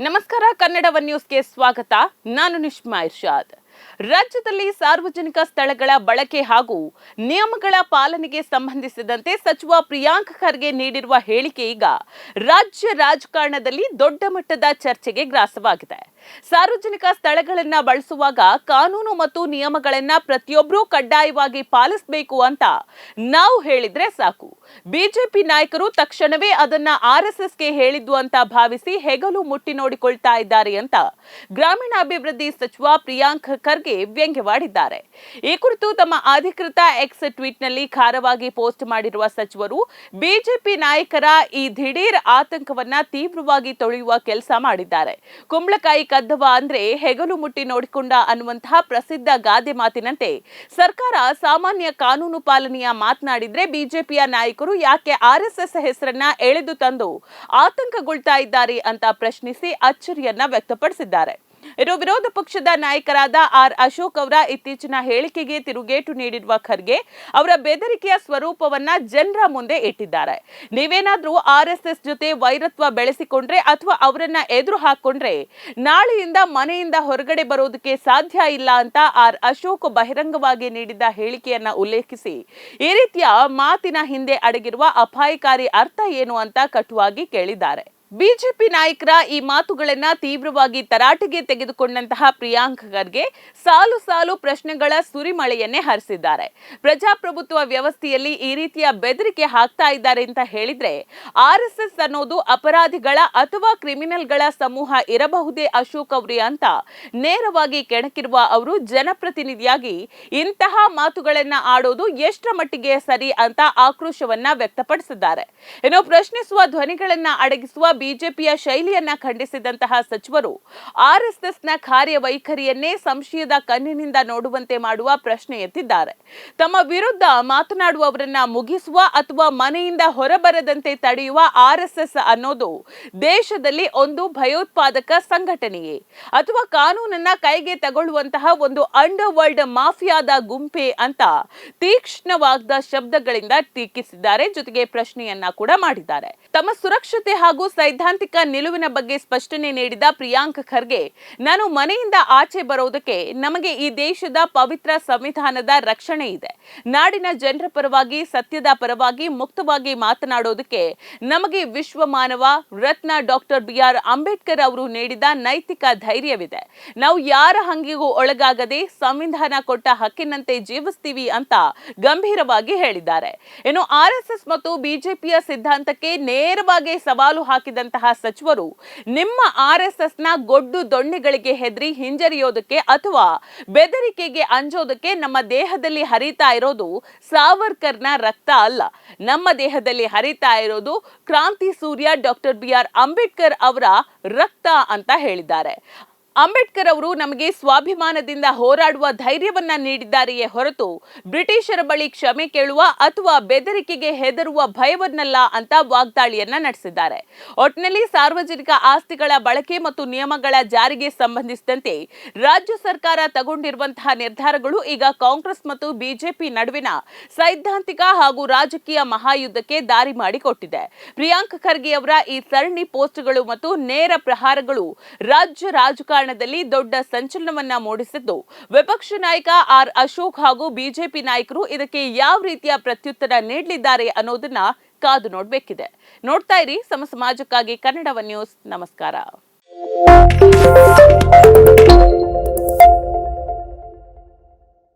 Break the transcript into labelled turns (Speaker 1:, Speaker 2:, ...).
Speaker 1: ನಮಸ್ಕಾರ. ಕನ್ನಡ ಒನ್ ನ್ಯೂಸ್ಗೆ ಸ್ವಾಗತ. ನಾನು ನಿಶ್ಮಾ ಇರ್ಷಾದ್. ರಾಜ್ಯದಲ್ಲಿ ಸಾರ್ವಜನಿಕ ಸ್ಥಳಗಳ ಬಳಕೆ ಹಾಗೂ ನಿಯಮಗಳ ಪಾಲನೆಗೆ ಸಂಬಂಧಿಸಿದಂತೆ ಸಚಿವ ಪ್ರಿಯಾಂಕ್ ಖರ್ಗೆ ನೀಡಿರುವ ಹೇಳಿಕೆ ಈಗ ರಾಜ್ಯ ರಾಜಕಾರಣದಲ್ಲಿ ದೊಡ್ಡ ಮಟ್ಟದ ಚರ್ಚೆಗೆ ಗ್ರಾಸವಾಗಿದೆ. ಸಾರ್ವಜನಿಕ ಸ್ಥಳಗಳನ್ನ ಬಳಸುವಾಗ ಕಾನೂನು ಮತ್ತು ನಿಯಮಗಳನ್ನ ಪ್ರತಿಯೊಬ್ಬರೂ ಕಡ್ಡಾಯವಾಗಿ ಪಾಲಿಸಬೇಕು ಅಂತ ನಾವು ಹೇಳಿದ್ರೆ ಸಾಕು, ಬಿಜೆಪಿ ನಾಯಕರು ತಕ್ಷಣವೇ ಅದನ್ನ ಆರ್ಎಸ್ಎಸ್ಗೆ ಹೇಳಿದ್ದು ಅಂತ ಭಾವಿಸಿ ಹೆಗಲು ಮುಟ್ಟಿ ನೋಡಿಕೊಳ್ತಾ ಇದ್ದಾರೆ ಅಂತ ಗ್ರಾಮೀಣಾಭಿವೃದ್ಧಿ ಸಚಿವ ಪ್ರಿಯಾಂಕ್ ಖರ್ಗೆ ವ್ಯಂಗ್ಯವಾಡಿದ್ದಾರೆ. ಈ ಕುರಿತು ತಮ್ಮ ಅಧಿಕೃತ ಎಕ್ಸ್ ಟ್ವೀಟ್ನಲ್ಲಿ ಖಾರವಾಗಿ ಪೋಸ್ಟ್ ಮಾಡಿರುವ ಸಚಿವರು ಬಿಜೆಪಿ ನಾಯಕರ ಈ ದಿಢೀರ್ ಆತಂಕವನ್ನ ತೀವ್ರವಾಗಿ ತೊಳೆಯುವ ಕೆಲಸ ಮಾಡಿದ್ದಾರೆ. ಕುಂಬಳಕಾಯಿ ಕದ್ದವ ಅಂದ್ರೆ ಹೆಗಲು ಮುಟ್ಟಿ ನೋಡಿಕೊಂಡ ಅನ್ನುವಂತಹ ಪ್ರಸಿದ್ಧ ಗಾದೆ ಮಾತಿನಂತೆ ಸರ್ಕಾರ ಸಾಮಾನ್ಯ ಕಾನೂನು ಪಾಲನೆಯ ಮಾತನಾಡಿದ್ರೆ ಬಿಜೆಪಿಯ ನಾಯಕರು ಯಾಕೆ ಆರ್ಎಸ್ಎಸ್ ಹೆಸರನ್ನ ಎಳೆದು ತಂದು ಆತಂಕಗೊಳ್ತಾ ಇದ್ದಾರೆ ಅಂತ ಪ್ರಶ್ನಿಸಿ ಅಚ್ಚರಿಯನ್ನ ವ್ಯಕ್ತಪಡಿಸಿದ್ದಾರೆ. ಇನ್ನು ವಿರೋಧ ಪಕ್ಷದ ನಾಯಕರಾದ ಆರ್ ಅಶೋಕ್ ಅವರ ಇತ್ತೀಚಿನ ಹೇಳಿಕೆಗೆ ತಿರುಗೇಟು ನೀಡಿರುವ ಖರ್ಗೆ ಅವರ ಬೆದರಿಕೆಯ ಸ್ವರೂಪವನ್ನ ಜನರ ಮುಂದೆ ಇಟ್ಟಿದ್ದಾರೆ. ನೀವೇನಾದ್ರೂ ಆರ್ಎಸ್ಎಸ್ ಜೊತೆ ವೈರತ್ವ ಬೆಳೆಸಿಕೊಂಡ್ರೆ ಅಥವಾ ಅವರನ್ನ ಎದುರು ಹಾಕೊಂಡ್ರೆ ನಾಳೆಯಿಂದ ಮನೆಯಿಂದ ಹೊರಗಡೆ ಬರೋದಕ್ಕೆ ಸಾಧ್ಯ ಇಲ್ಲ ಅಂತ ಆರ್ ಅಶೋಕ್ ಬಹಿರಂಗವಾಗಿ ನೀಡಿದ ಹೇಳಿಕೆಯನ್ನ ಉಲ್ಲೇಖಿಸಿ ಈ ರೀತಿಯ ಮಾತಿನ ಹಿಂದೆ ಅಡಗಿರುವ ಅಪಾಯಕಾರಿ ಅರ್ಥ ಏನು ಅಂತ ಕಟುವಾಗಿ ಕೇಳಿದ್ದಾರೆ. ಬಿಜೆಪಿ ನಾಯಕರ ಈ ಮಾತುಗಳನ್ನ ತೀವ್ರವಾಗಿ ತರಾಟೆಗೆ ತೆಗೆದುಕೊಂಡಂತಹ ಪ್ರಿಯಾಂಕ್ ಖರ್ಗೆ ಸಾಲು ಸಾಲು ಪ್ರಶ್ನೆಗಳ ಸುರಿಮಳೆಯನ್ನೇ ಹರಿಸಿದ್ದಾರೆ. ಪ್ರಜಾಪ್ರಭುತ್ವ ವ್ಯವಸ್ಥೆಯಲ್ಲಿ ಈ ರೀತಿಯ ಬೆದರಿಕೆ ಹಾಕ್ತಾ ಇದ್ದಾರೆ ಅಂತ ಹೇಳಿದ್ರೆ ಆರ್ಎಸ್ಎಸ್ ಅನ್ನೋದು ಅಪರಾಧಿಗಳ ಅಥವಾ ಕ್ರಿಮಿನಲ್ಗಳ ಸಮೂಹ ಇರಬಹುದೇ ಅಶೋಕ್ ಅವ್ರಿ ಅಂತ ನೇರವಾಗಿ ಕೆಣಕಿರುವ ಅವರು ಜನಪ್ರತಿನಿಧಿಯಾಗಿ ಇಂತಹ ಮಾತುಗಳನ್ನ ಆಡೋದು ಎಷ್ಟರ ಮಟ್ಟಿಗೆ ಸರಿ ಅಂತ ಆಕ್ರೋಶವನ್ನ ವ್ಯಕ್ತಪಡಿಸಿದ್ದಾರೆ. ಇನ್ನು ಪ್ರಶ್ನಿಸುವ ಧ್ವನಿಗಳನ್ನ ಅಡಗಿಸುವ ಬಿಜೆಪಿಯ ಶೈಲಿಯನ್ನ ಖಂಡಿಸಿದಂತಹ ಸಚಿವರು ಆರ್ಎಸ್ಎಸ್ನ ಕಾರ್ಯವೈಖರಿಯನ್ನೇ ಸಂಶಯದ ಕಣ್ಣಿನಿಂದ ನೋಡುವಂತೆ ಮಾಡುವ ಪ್ರಶ್ನೆ ಎತ್ತಿದ್ದಾರೆ. ತಮ್ಮ ವಿರುದ್ಧ ಮಾತನಾಡುವವರನ್ನ ಮುಗಿಸುವ ಅಥವಾ ಮನೆಯಿಂದ ಹೊರಬರದಂತೆ ತಡೆಯುವ ಆರ್ಎಸ್ಎಸ್ ಅನ್ನೋದು ದೇಶದಲ್ಲಿ ಒಂದು ಭಯೋತ್ಪಾದಕ ಸಂಘಟನೆಯೇ ಅಥವಾ ಕಾನೂನನ್ನ ಕೈಗೆ ತಗೊಳ್ಳುವಂತಹ ಒಂದು ಅಂಡರ್ ವರ್ಲ್ಡ್ ಮಾಫಿಯಾದ ಗುಂಪೆ ಅಂತ ತೀಕ್ಷ್ಣವಾದ ಶಬ್ದಗಳಿಂದ ಟೀಕಿಸಿದ್ದಾರೆ. ಜೊತೆಗೆ ಪ್ರಶ್ನೆಯನ್ನ ಕೂಡ ಮಾಡಿದ್ದಾರೆ. ತಮ್ಮ ಸುರಕ್ಷತೆ ಹಾಗೂ ಸೈದ್ಧಾಂತಿಕ ನಿಲುವಿನ ಬಗ್ಗೆ ಸ್ಪಷ್ಟನೆ ನೀಡಿದ ಪ್ರಿಯಾಂಕ್ ಖರ್ಗೆ, ನಾನು ಮನೆಯಿಂದ ಆಚೆ ಬರೋದಕ್ಕೆ ನಮಗೆ ಈ ದೇಶದ ಪವಿತ್ರ ಸಂವಿಧಾನದ ರಕ್ಷಣೆ ಇದೆ. ನಾಡಿನ ಜನರ ಪರವಾಗಿ ಸತ್ಯದ ಪರವಾಗಿ ಮುಕ್ತವಾಗಿ ಮಾತನಾಡೋದಕ್ಕೆ ನಮಗೆ ವಿಶ್ವ ಮಾನವ ರತ್ನ ಡಾಕ್ಟರ್ BR ಅಂಬೇಡ್ಕರ್ ಅವರು ನೀಡಿದ ನೈತಿಕ ಧೈರ್ಯವಿದೆ. ನಾವು ಯಾರ ಹಂಗಿಗೂ ಒಳಗಾಗದೆ ಸಂವಿಧಾನ ಕೊಟ್ಟ ಹಕ್ಕಿನಂತೆ ಜೀವಿಸ್ತೀವಿ ಅಂತ ಗಂಭೀರವಾಗಿ ಹೇಳಿದ್ದಾರೆ. ಇನ್ನು ಆರ್ಎಸ್ಎಸ್ ಮತ್ತು ಬಿಜೆಪಿಯ ಸಿದ್ಧಾಂತಕ್ಕೆ ನೇರವಾಗಿ ಸವಾಲು ಹಾಕಿದಂತಹ ಸಚಿವರು ನಿಮ್ಮ ಆರ್ಎಸ್ಎಸ್ನ ಗೊಡ್ಡು ದೊಣ್ಣೆಗಳಿಗೆ ಹೆದರಿ ಹಿಂಜರಿಯೋದಕ್ಕೆ ಅಥವಾ ಬೆದರಿಕೆಗೆ ಅಂಜೋದಕ್ಕೆ ನಮ್ಮ ದೇಹದಲ್ಲಿ ಹರಿತಾ ಇರೋದು ಸಾವರ್ಕರ್ನ ರಕ್ತ ಅಲ್ಲ, ನಮ್ಮ ದೇಹದಲ್ಲಿ ಹರಿತಾ ಇರೋದು ಕ್ರಾಂತಿ ಸೂರ್ಯ ಡಾಕ್ಟರ್ BR ಅಂಬೇಡ್ಕರ್ ಅವರ ರಕ್ತ ಅಂತ ಹೇಳಿದ್ದಾರೆ. ಅಂಬೇಡ್ಕರ್ ಅವರು ನಮಗೆ ಸ್ವಾಭಿಮಾನದಿಂದ ಹೋರಾಡುವ ಧೈರ್ಯವನ್ನ ನೀಡಿದ್ದಾರೆಯೇ ಹೊರತು ಬ್ರಿಟಿಷರ ಬಳಿ ಕ್ಷಮೆ ಕೇಳುವ ಅಥವಾ ಬೆದರಿಕೆಗೆ ಹೆದರುವ ಭಯವನ್ನಲ್ಲ ಅಂತ ವಾಗ್ದಾಳಿಯನ್ನ ನಡೆಸಿದ್ದಾರೆ. ಒಟ್ಟಿನಲ್ಲಿ ಸಾರ್ವಜನಿಕ ಆಸ್ತಿಗಳ ಬಳಕೆ ಮತ್ತು ನಿಯಮಗಳ ಜಾರಿಗೆ ಸಂಬಂಧಿಸಿದಂತೆ ರಾಜ್ಯ ಸರ್ಕಾರ ತಗೊಂಡಿರುವಂತಹ ನಿರ್ಧಾರಗಳು ಈಗ ಕಾಂಗ್ರೆಸ್ ಮತ್ತು ಬಿಜೆಪಿ ನಡುವಿನ ಸೈದ್ಧಾಂತಿಕ ಹಾಗೂ ರಾಜಕೀಯ ಮಹಾಯುದ್ಧಕ್ಕೆ ದಾರಿ ಮಾಡಿಕೊಟ್ಟಿದೆ. ಪ್ರಿಯಾಂಕ್ ಖರ್ಗೆ ಅವರ ಈ ಸರಣಿ ಪೋಸ್ಟ್ಗಳು ಮತ್ತು ನೇರ ಪ್ರಹಾರಗಳು ರಾಜ್ಯ ರಾಜಕಾರಣ ದೊಡ್ಡ ಸಂಚಲನವನ್ನ ಮೂಡಿಸಿದ್ದು, ವಿಪಕ್ಷ ನಾಯಕ ಆರ್ ಅಶೋಕ್ ಹಾಗೂ ಬಿಜೆಪಿ ನಾಯಕರು ಇದಕ್ಕೆ ಯಾವ ರೀತಿಯ ಪ್ರತ್ಯುತ್ತರ ನೀಡಲಿದ್ದಾರೆ ಅನ್ನೋದನ್ನ ಕಾದು ನೋಡಬೇಕಿದೆ. ನೋಡ್ತಾ ಇರಿ ಸಮ ಸಮಾಜಕ್ಕಾಗಿ ಕನ್ನಡ ಒನ್ ನ್ಯೂಸ್. ನಮಸ್ಕಾರ.